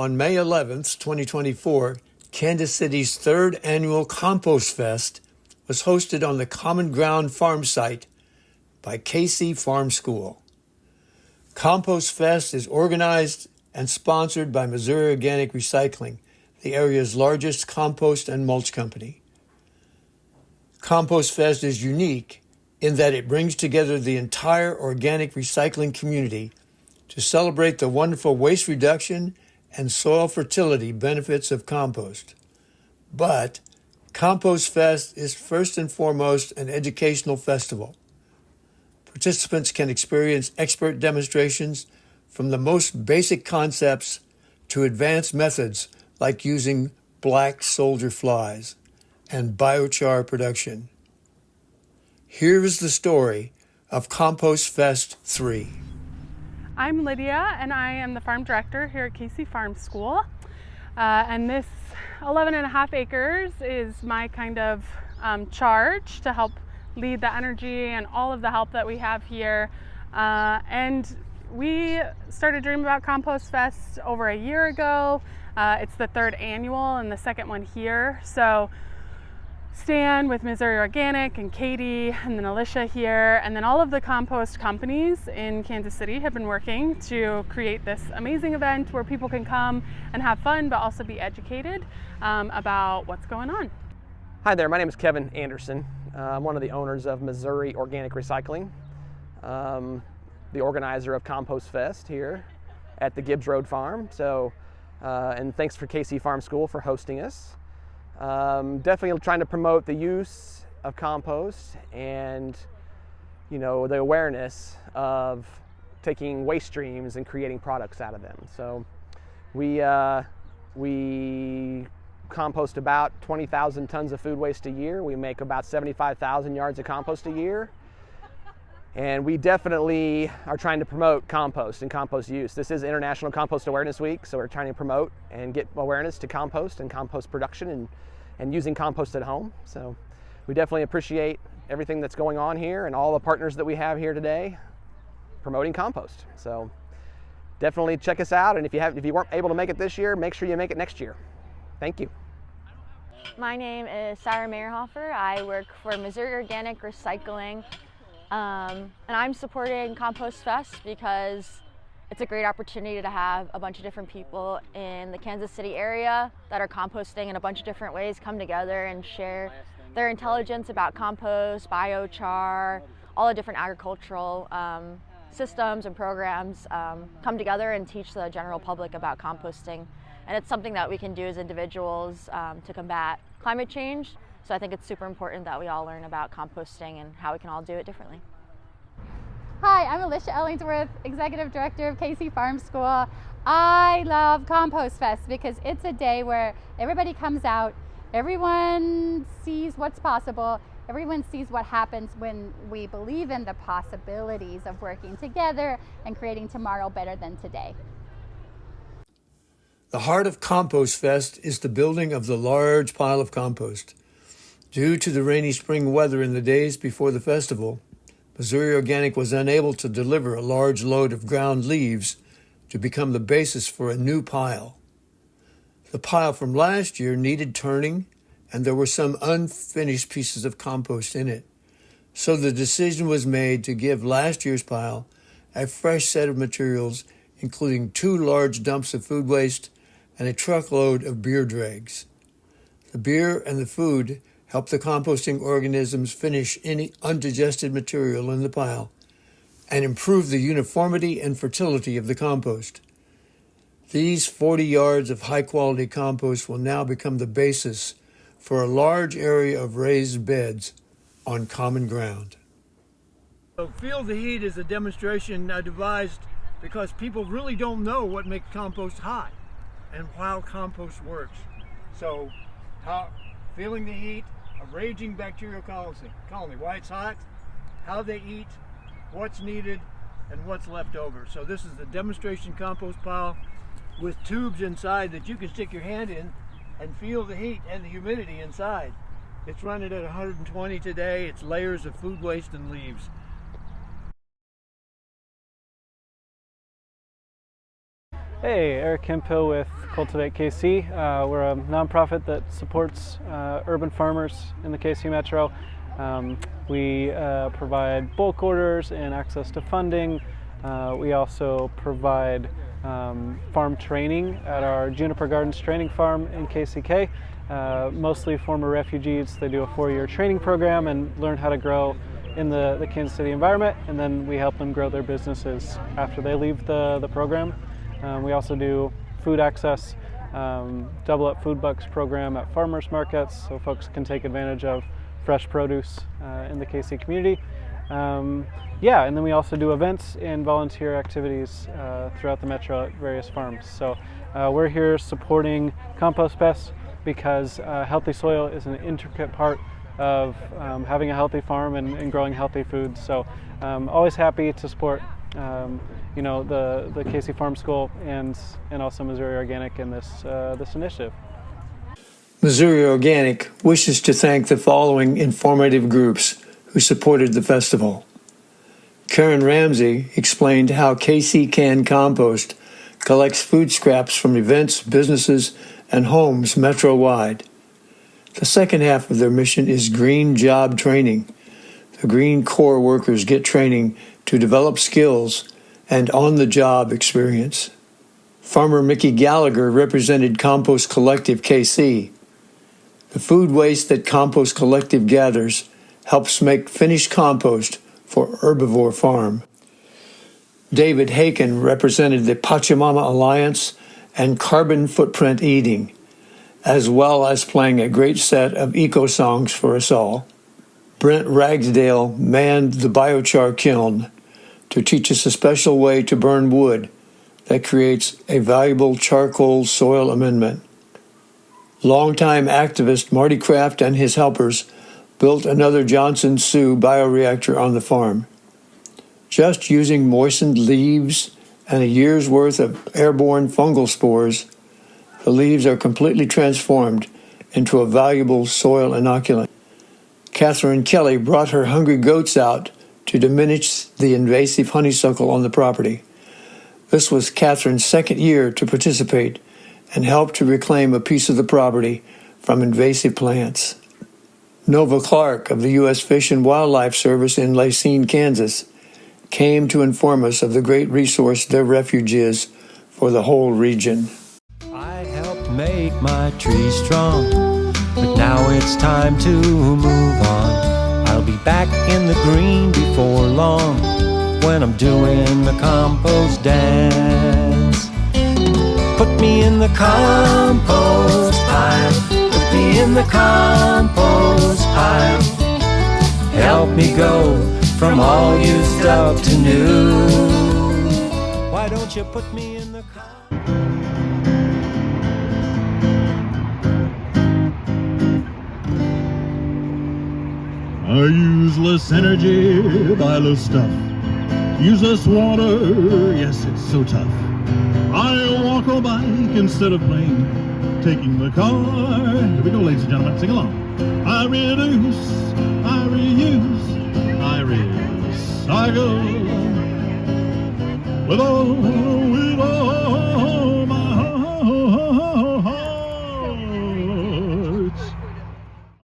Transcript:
On May 11th, 2024, Kansas City's third annual Compost Fest was hosted on the Common Ground farm site by KC Farm School. Compost Fest is organized and sponsored by Missouri Organic Recycling, the area's largest compost and mulch company. Compost Fest is unique in that it brings together the entire organic recycling community to celebrate the wonderful waste reduction and soil fertility benefits of compost. But Compost Fest is first and foremost an educational festival. Participants can experience expert demonstrations from the most basic concepts to advanced methods like using black soldier flies and biochar production. Here is the story of Compost Fest 3. I'm Lydia, and I am the farm director here at KC Farm School. And this 11.5 acres is my kind of charge to help lead the energy and all of the help that we have here. And we started dreaming about Compost Fest over a year ago. It's the third annual and the second one here. So Stan with Missouri Organic and Katie and then Alicia here, and then all of the compost companies in Kansas City have been working to create this amazing event where people can come and have fun but also be educated about what's going on. Hi there, my name is Kevin Anderson. I'm one of the owners of Missouri Organic Recycling, the organizer of Compost Fest here at the Gibbs Road Farm. And thanks for KC Farm School for hosting us. Definitely trying to promote the use of compost and, the awareness of taking waste streams and creating products out of them. So we compost about 20,000 tons of food waste a year. We make about 75,000 yards of compost a year. And we definitely are trying to promote compost and compost use. This is International Compost Awareness Week, so we're trying to promote and get awareness to compost and compost production and using compost at home. So we definitely appreciate everything that's going on here and all the partners that we have here today promoting compost. So definitely check us out, and if you weren't able to make it this year, make sure you make it next year. Thank you. My name is Sarah Meyerhofer. I work for Missouri Organic Recycling. And I'm supporting Compost Fest because it's a great opportunity to have a bunch of different people in the Kansas City area that are composting in a bunch of different ways come together and share their intelligence about compost, biochar, all the different agricultural systems and programs come together and teach the general public about composting. And it's something that we can do as individuals to combat climate change. So I think it's super important that we all learn about composting and how we can all do it differently. Hi, I'm Alicia Ellingsworth, Executive Director of KC Farm School. I love Compost Fest because it's a day where everybody comes out, everyone sees what's possible, everyone sees what happens when we believe in the possibilities of working together and creating tomorrow better than today. The heart of Compost Fest is the building of the large pile of compost. Due to the rainy spring weather in the days before the festival, Missouri Organic was unable to deliver a large load of ground leaves to become the basis for a new pile. The pile from last year needed turning, and there were some unfinished pieces of compost in it. So the decision was made to give last year's pile a fresh set of materials, including 2 large dumps of food waste and a truckload of beer dregs. The beer and the food help the composting organisms finish any undigested material in the pile and improve the uniformity and fertility of the compost. These 40 yards of high-quality compost will now become the basis for a large area of raised beds on common ground. So Feel the Heat is a demonstration devised because people really don't know what makes compost hot and how compost works. So feeling the heat, a raging bacterial colony, why it's hot, how they eat, what's needed, and what's left over. So this is the demonstration compost pile with tubes inside that you can stick your hand in and feel the heat and the humidity inside. It's running at 120 today. It's layers of food waste and leaves. Hey, Eric Hemphill with Cultivate KC. We're a nonprofit that supports urban farmers in the KC Metro. We provide bulk orders and access to funding. We also provide farm training at our Juniper Gardens Training Farm in KCK. Mostly former refugees. They do a 4-year training program and learn how to grow in the Kansas City environment, and then we help them grow their businesses after they leave the program. We also do food access, Double Up Food Bucks program at farmers markets, so folks can take advantage of fresh produce in the KC community. Yeah, and then we also do events and volunteer activities throughout the metro at various farms. So we're here supporting Compost Fest because healthy soil is an intricate part of having a healthy farm and growing healthy food. So always happy to support you know, the KC Farm School and also Missouri Organic in this initiative. Missouri Organic wishes to thank the following informative groups who supported the festival. Karen Ramsey explained how KC Can Compost collects food scraps from events, businesses, and homes metro-wide. The second half of their mission is Green Job Training. The Green Corps workers get training to develop skills and on-the-job experience. Farmer Mickey Gallagher represented Compost Collective KC. The food waste that Compost Collective gathers helps make finished compost for Herbivore Farm. David Haken represented the Pachamama Alliance and Carbon Footprint Eating, as well as playing a great set of eco-songs for us all. Brent Ragsdale manned the biochar kiln to teach us a special way to burn wood that creates a valuable charcoal soil amendment. Longtime activist Marty Kraft and his helpers built another Johnson Sioux bioreactor on the farm. Just using moistened leaves and a year's worth of airborne fungal spores, the leaves are completely transformed into a valuable soil inoculant. Catherine Kelly brought her hungry goats out to diminish the invasive honeysuckle on the property. This was Catherine's second year to participate and helped to reclaim a piece of the property from invasive plants. Nova Clark of the U.S. Fish and Wildlife Service in Lacine, Kansas, came to inform us of the great resource their refuge is for the whole region. I helped make my tree strong, but now it's time to move on. I'll be back in the green before long when I'm doing the compost dance. Put me in the compost pile, put me in the compost pile. Help me go from all used up to new. Why don't you put me in the compost? I use less energy, buy less stuff, use less water, yes, it's so tough. I walk or bike instead of plane, taking the car. Here we go, ladies and gentlemen, sing along. I reduce, I reuse, I recycle. With all